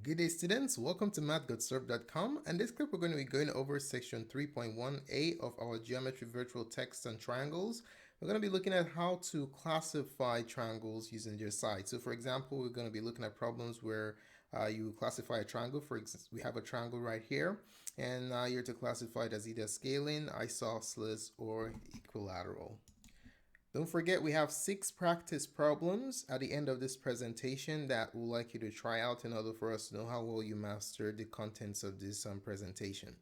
Good day, students. Welcome to Mathgotserved.com. And this clip, we're going to be going over section 3.1a of our geometry virtual text and triangles. We're going to be looking at how to classify triangles using their sides. So, for example, we're going to be looking at problems where you classify a triangle. For example, we have a triangle right here, and you're to classify it as either scaling, isosceles, or equilateral. Don't forget, we have 6 practice problems at the end of this presentation that we'd like you to try out in order for us to know how well you mastered the contents of this presentation.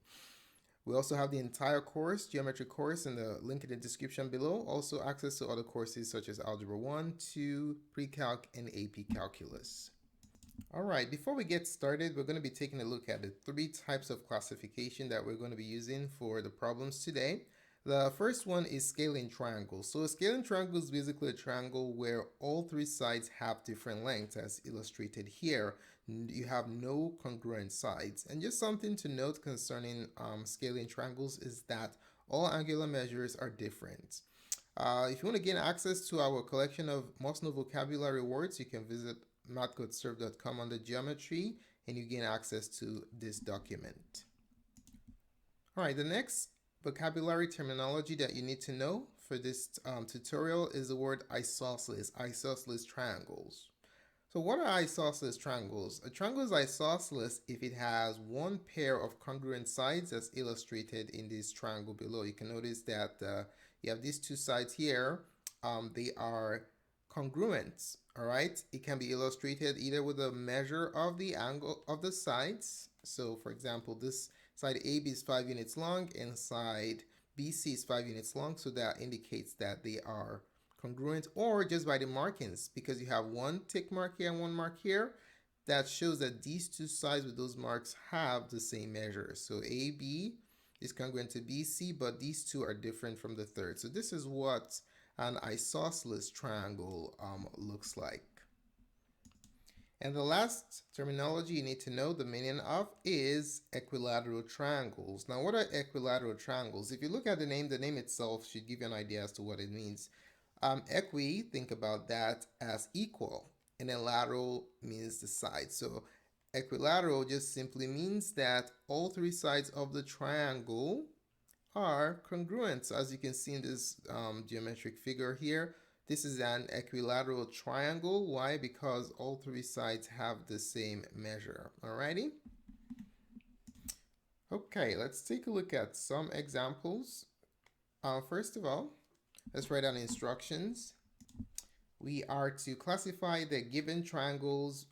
We also have the entire course, geometry course, in the link in the description below. Also access to other courses such as Algebra 1, 2, Pre-Calc, and AP Calculus. Alright, before we get started, we're going to be taking a look at the 3 types of classification that we're going to be using for the problems today. The first one is scaling triangles. So a scaling triangle is basically a triangle where all 3 sides have different lengths, as illustrated here. You have no congruent sides. And just something to note concerning scaling triangles is that all angular measures are different. If you want to gain access to our collection of must-know vocabulary words, you can visit Mathgotserved.com under geometry, and you gain access to this document. All right, the next vocabulary terminology that you need to know for this tutorial is the word isosceles triangles. So what are isosceles triangles? A triangle is isosceles if it has one pair of congruent sides, as illustrated in this triangle below. You can notice that you have these 2 sides here. They are congruent. All right, it can be illustrated either with a measure of the angle of the sides. So for example, this side AB is 5 units long and side BC is 5 units long, so that indicates that they are congruent, or just by the markings, because you have one tick mark here and one mark here, that shows that these 2 sides with those marks have the same measure. So AB is congruent to BC, but these 2 are different from the third. So this is what an isosceles triangle looks like. And the last terminology you need to know the meaning of is equilateral triangles. Now, what are equilateral triangles? If you look at the name itself should give you an idea as to what it means. Equi, think about that as equal, and then lateral means the side. So equilateral just simply means that all 3 sides of the triangle are congruent. So as you can see in this geometric figure here, this is an equilateral triangle. Why? Because all 3 sides have the same measure. Alrighty? Okay, let's take a look at some examples. First of all, let's write down instructions. We are to classify the given triangles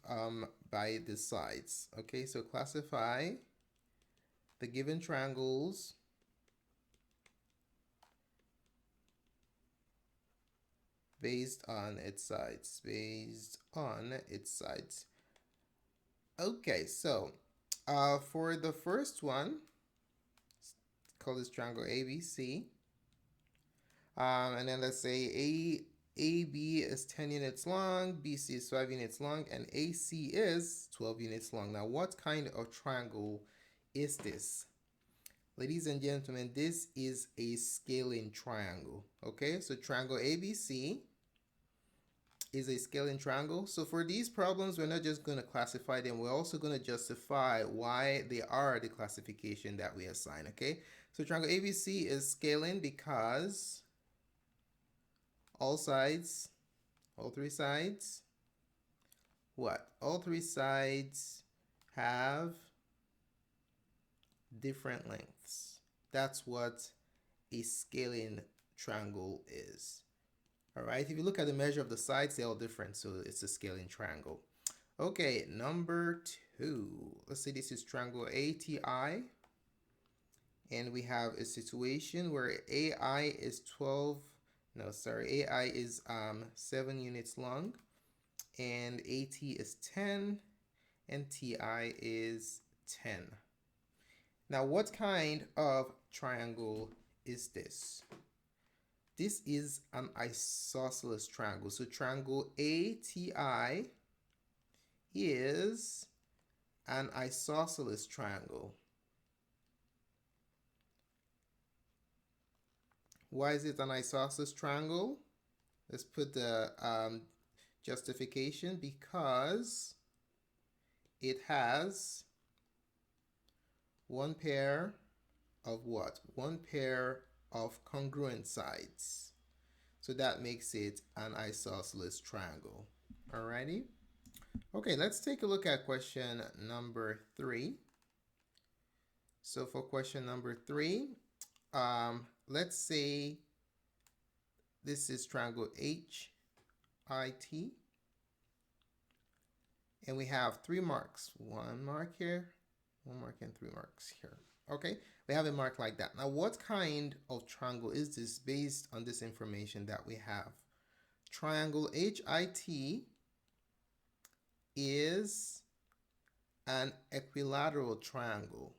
by the sides. Okay, so classify the given triangles based on its sides. Okay, so for the first one, call this triangle ABC. And then let's say AB is 10 units long, BC is 5 units long, and AC is 12 units long. Now, what kind of triangle is this? Ladies and gentlemen, this is a scaling triangle. Okay, so triangle ABC is a scaling triangle. So for these problems, we're not just going to classify them, we're also going to justify why they are the classification that we assign. Okay, so triangle ABC is scaling because all 3 sides, what? All 3 sides have different lengths. That's what a scaling triangle is. All right, if you look at the measure of the sides, they're all different, so it's a scaling triangle. Okay, number 2. Let's say this is triangle ATI, and we have a situation where AI is 7 units long, and AT is 10, and TI is 10. Now, what kind of triangle is this? This is an isosceles triangle. So triangle ATI is an isosceles triangle. Why is it an isosceles triangle? Let's put the justification, because it has one pair of what? One pair of congruent sides. So that makes it an isosceles triangle. Alrighty. Okay, let's take a look at question number 3. So for question number 3, let's say this is triangle HIT, and we have 3 marks. 1 mark here, 1 mark, and 3 marks here. Okay, we have a mark like that. Now, what kind of triangle is this based on this information that we have? Triangle HIT is an equilateral triangle.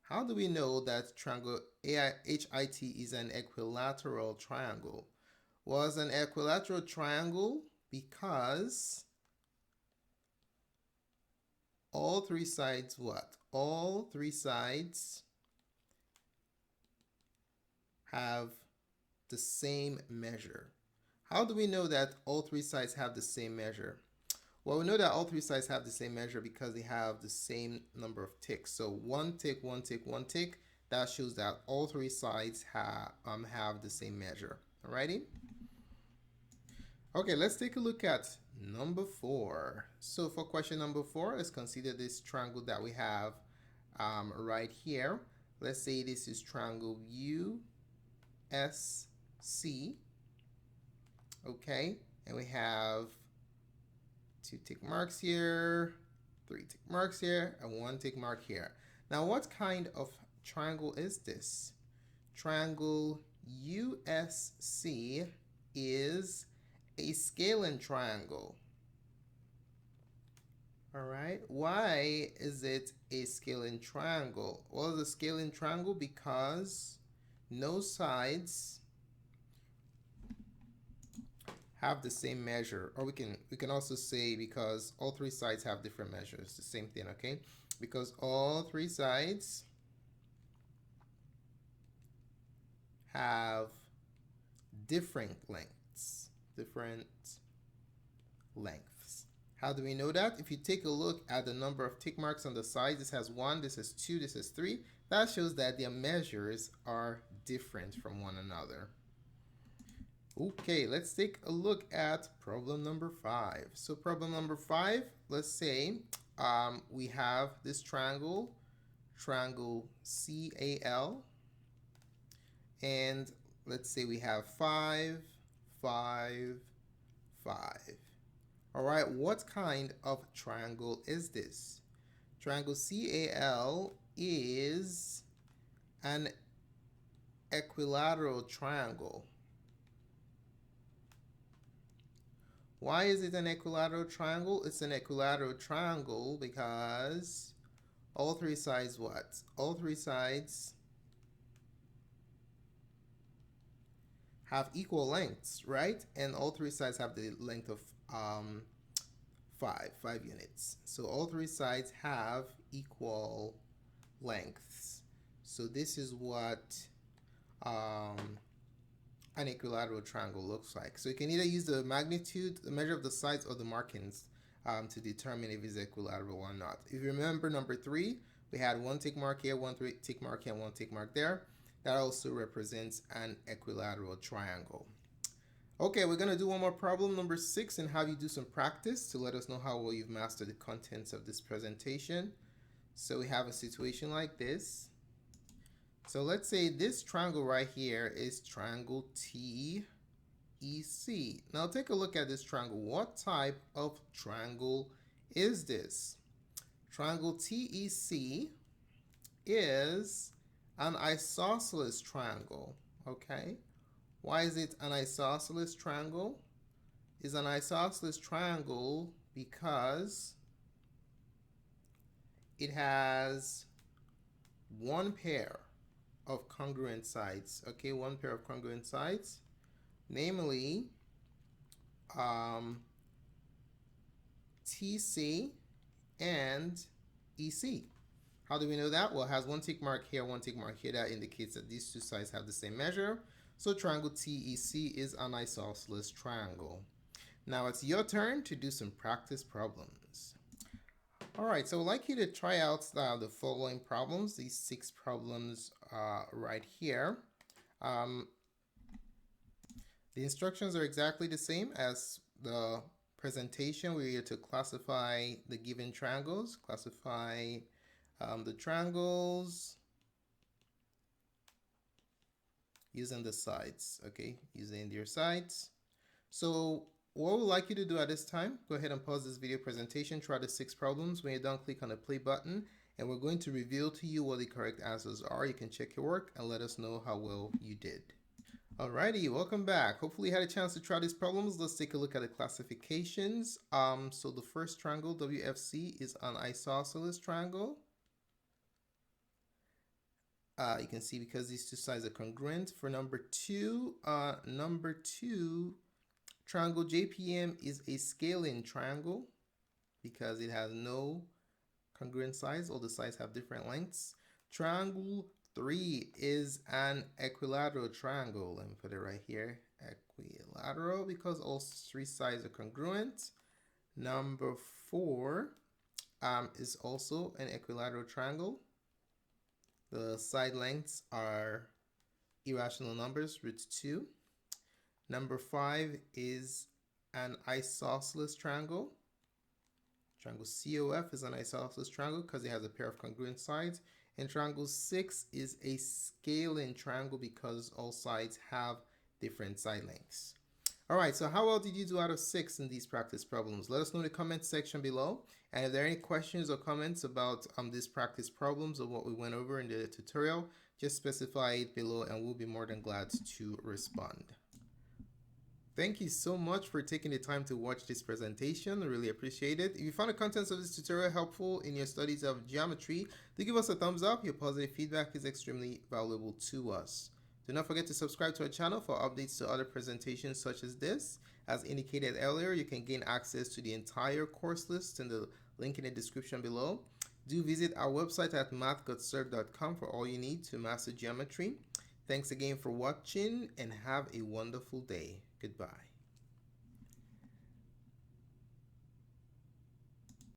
How do we know that triangle HIT is an equilateral triangle? Well, it's an equilateral triangle because all 3 sides what? All 3 sides have the same measure. How do we know that all 3 sides have the same measure? Well, we know that all 3 sides have the same measure because they have the same number of ticks. So 1 tick, 1 tick, 1 tick. That shows that all 3 sides have the same measure. Alrighty? Okay, let's take a look at number 4. So for question number 4, let's consider this triangle that we have right here. Let's say this is triangle USC. Okay, and we have 2 tick marks here, 3 tick marks here, and 1 tick mark here. Now, what kind of triangle is this? Triangle USC is a scalene triangle. All right, why is it a scalene triangle? Well, it's a scalene triangle because no sides have the same measure, or we can also say because all 3 sides have different measures. The same thing, okay? Because all 3 sides have different lengths. How do we know that? If you take a look at the number of tick marks on the sides, this has 1, this is 2, this is 3. That shows that their measures are different from one another. Okay, let's take a look at problem number 5. So problem number 5, let's say we have this triangle CAL, and let's say we have 5, 5, 5. All right, what kind of triangle is this? Triangle CAL is an equilateral triangle. Why is it an equilateral triangle? It's an equilateral triangle because all 3 sides what? All 3 sides have equal lengths, right? And all 3 sides have the length of 5 units. So all 3 sides have equal lengths. So this is what an equilateral triangle looks like. So you can either use the magnitude, the measure of the sides, or the markings to determine if it's equilateral or not. If you remember number 3, we had 1 tick mark here, 1 tick mark here, and 1 tick mark there. That also represents an equilateral triangle. Okay, we're going to do one more problem, number 6, and have you do some practice to let us know how well you've mastered the contents of this presentation. So we have a situation like this. So let's say this triangle right here is triangle TEC. Now take a look at this triangle. What type of triangle is this? Triangle TEC is an isosceles triangle, okay? Why is it an isosceles triangle? It's an isosceles triangle because it has one pair of congruent sides, okay? One pair of congruent sides, namely TC and EC. How do we know that? Well, it has 1 tick mark here, 1 tick mark here. That indicates that these 2 sides have the same measure. So triangle TEC is an isosceles triangle. Now it's your turn to do some practice problems. All right, so I'd like you to try out the following problems, these 6 problems right here. Um, the instructions are exactly the same as the presentation. We're here to classify the given triangles, classify the triangles using the sides, okay, using their sides. So what we'd like you to do at this time, go ahead and pause this video presentation, try the 6 problems. When you're done, click on the play button, and we're going to reveal to you what the correct answers are. You can check your work and let us know how well you did. Alrighty, welcome back. Hopefully you had a chance to try these problems. Let's take a look at the classifications. So the first triangle, WFC, is an isosceles triangle. You can see because these two sides are congruent. For number two, triangle JPM is a scaling triangle because it has no congruent sides. All the sides have different lengths. Triangle 3 is an equilateral triangle. Let me put it right here. Equilateral because all 3 sides are congruent. Number 4 is also an equilateral triangle. The side lengths are irrational numbers, √2. Number 5 is an isosceles triangle. Triangle COF is an isosceles triangle because it has a pair of congruent sides. And triangle 6 is a scaling triangle because all sides have different side lengths. All right, so how well did you do out of 6 in these practice problems? Let us know in the comment section below. And if there are any questions or comments about these practice problems or what we went over in the tutorial, just specify it below and we'll be more than glad to respond. Thank you so much for taking the time to watch this presentation. I really appreciate it. If you found the contents of this tutorial helpful in your studies of geometry, do give us a thumbs up. Your positive feedback is extremely valuable to us. Do not forget to subscribe to our channel for updates to other presentations such as this. As indicated earlier, you can gain access to the entire course list in the link in the description below. Do visit our website at mathgotserved.com for all you need to master geometry. Thanks again for watching and have a wonderful day. Goodbye.